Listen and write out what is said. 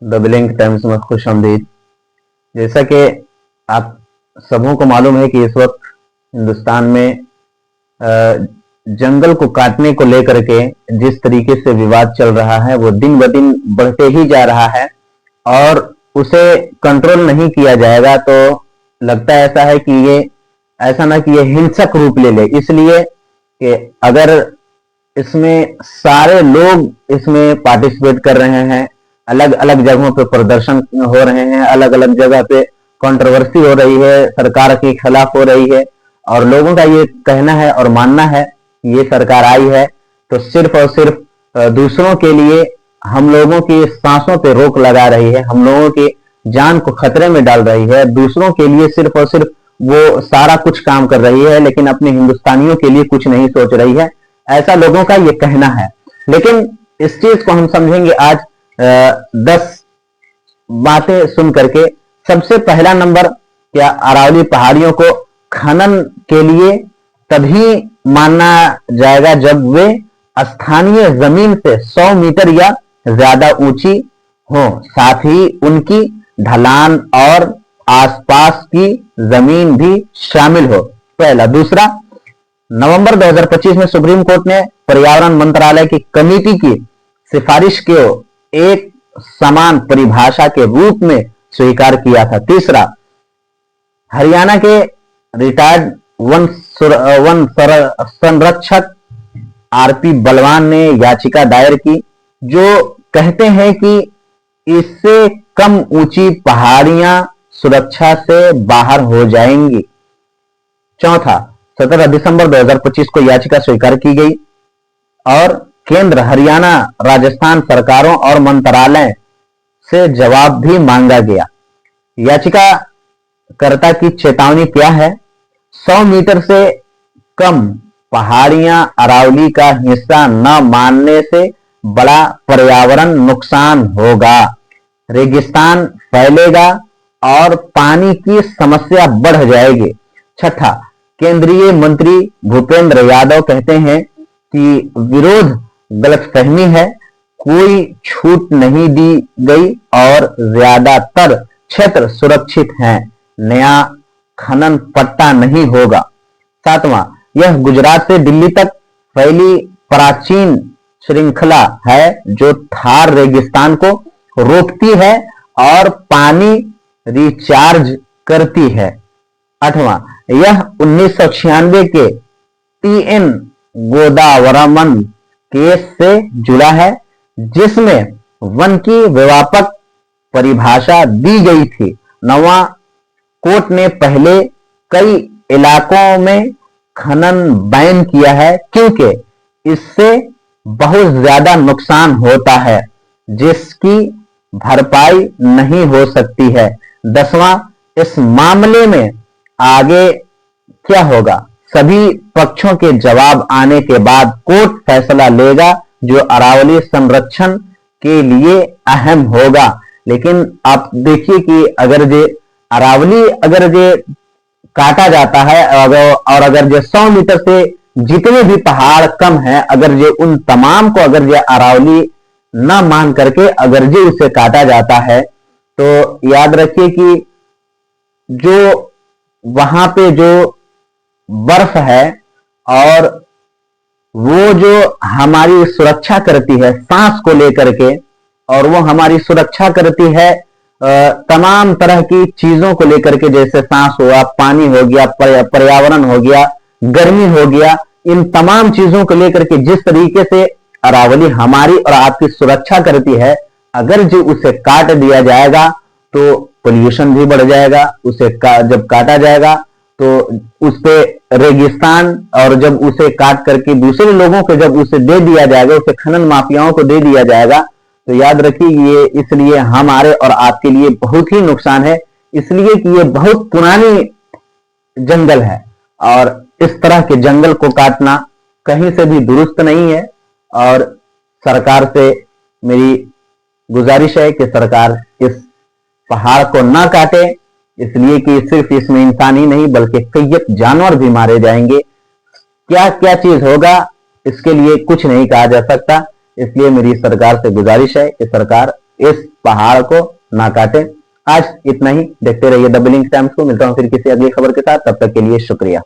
The billing times में खुशामदीद। जैसा कि आप सबों को मालूम है कि इस वक्त हिंदुस्तान में जंगल को काटने को लेकर के जिस तरीके से विवाद चल रहा है वो दिन ब दिन बढ़ते ही जा रहा है और उसे कंट्रोल नहीं किया जाएगा तो लगता ऐसा है कि ये ऐसा ना कि ये हिंसक रूप ले ले, इसलिए कि अगर इसमें सारे लोग इसमें पार्टिसिपेट कर रहे हैं, अलग अलग जगहों पे प्रदर्शन हो रहे हैं, अलग अलग जगह पे कंट्रोवर्सी हो रही है, सरकार के खिलाफ हो रही है और लोगों का ये कहना है और मानना है कि ये सरकार आई है तो सिर्फ और सिर्फ दूसरों के लिए हम लोगों की सांसों पे रोक लगा रही है, हम लोगों की जान को खतरे में डाल रही है, दूसरों के लिए सिर्फ और सिर्फ वो सारा कुछ काम कर रही है लेकिन अपने हिंदुस्तानियों के लिए कुछ नहीं सोच रही है, ऐसा लोगों का ये कहना है। लेकिन इस चीज को हम समझेंगे आज 10 बातें सुन करके। सबसे पहला नंबर, क्या अरावली पहाड़ियों को खनन के लिए तभी माना जाएगा जब वे स्थानीय जमीन से 100 मीटर या ज्यादा ऊंची हो, साथ ही उनकी ढलान और आसपास की जमीन भी शामिल हो। पहला। दूसरा, नवंबर 2025 में सुप्रीम कोर्ट ने पर्यावरण मंत्रालय की कमेटी की सिफारिश को एक समान परिभाषा के रूप में स्वीकार किया था। तीसरा, हरियाणा के रिटायर्ड वन संरक्षक आरपी बलवान ने याचिका दायर की जो कहते हैं कि इससे कम ऊंची पहाड़ियां सुरक्षा से बाहर हो जाएंगी। चौथा, 17 दिसंबर 2025 को याचिका स्वीकार की गई और केंद्र, हरियाणा, राजस्थान सरकारों और मंत्रालय से जवाब भी मांगा गया। याचिकाकर्ता की चेतावनी क्या है? 100 मीटर से कम पहाड़ियां अरावली का हिस्सा न मानने से बड़ा पर्यावरण नुकसान होगा, रेगिस्तान फैलेगा और पानी की समस्या बढ़ जाएगी। छठा, केंद्रीय मंत्री भूपेंद्र यादव कहते हैं कि विरोध गलतफहमी है, कोई छूट नहीं दी गई और ज्यादातर क्षेत्र सुरक्षित हैं, नया खनन पट्टा नहीं होगा। सातवां, यह गुजरात से दिल्ली तक फैली प्राचीन श्रृंखला है जो थार रेगिस्तान को रोकती है और पानी रिचार्ज करती है। आठवां, यह 1996 के TN गोदावरमन केस से जुड़ा है जिसमें वन की व्यापक परिभाषा दी गई थी। नौवां, कोर्ट ने पहले कई इलाकों में खनन बैन किया है क्योंकि इससे बहुत ज्यादा नुकसान होता है जिसकी भरपाई नहीं हो सकती है। 10वां, इस मामले में आगे क्या होगा? सभी पक्षों के जवाब आने के बाद कोर्ट फैसला लेगा जो अरावली संरक्षण के लिए अहम होगा। लेकिन आप देखिए कि अगर जे अरावली अगर जे काटा जाता है और अगर जे 100 मीटर से जितने भी पहाड़ कम हैं, अगर जे उन तमाम को अगर जे अरावली न मान करके अगर जे उसे काटा जाता है तो याद रखिए कि जो वहां पे जो बर्फ है और वो जो हमारी सुरक्षा करती है सांस को लेकर के, और वो हमारी सुरक्षा करती है तमाम तरह की चीजों को लेकर के, जैसे सांस हुआ, पानी हो गया, पर्यावरण हो गया, गर्मी हो गया, इन तमाम चीजों को लेकर के जिस तरीके से अरावली हमारी और आपकी सुरक्षा करती है, अगर जो उसे काट दिया जाएगा तो पोल्यूशन भी बढ़ जाएगा। उसे जब काटा जाएगा तो उस पे रेगिस्तान, और जब उसे काट करके दूसरे लोगों को जब उसे दे दिया जाएगा, उसे खनन माफियाओं को दे दिया जाएगा, तो याद रखिए ये इसलिए हमारे और आपके लिए बहुत ही नुकसान है, इसलिए कि ये बहुत पुरानी जंगल है और इस तरह के जंगल को काटना कहीं से भी दुरुस्त नहीं है। और सरकार से मेरी गुजारिश है कि सरकार इस पहाड़ को ना काटे, इसलिए कि सिर्फ इसमें इंसान ही नहीं बल्कि कई जानवर भी मारे जाएंगे। क्या क्या चीज होगा इसके लिए कुछ नहीं कहा जा सकता, इसलिए मेरी सरकार से गुजारिश है कि सरकार इस पहाड़ को ना काटें। आज इतना ही, देखते रहिए द बिलिंग्स टाइम्स को। मिलता हूं फिर किसी अगली खबर के साथ, तब तक के लिए शुक्रिया।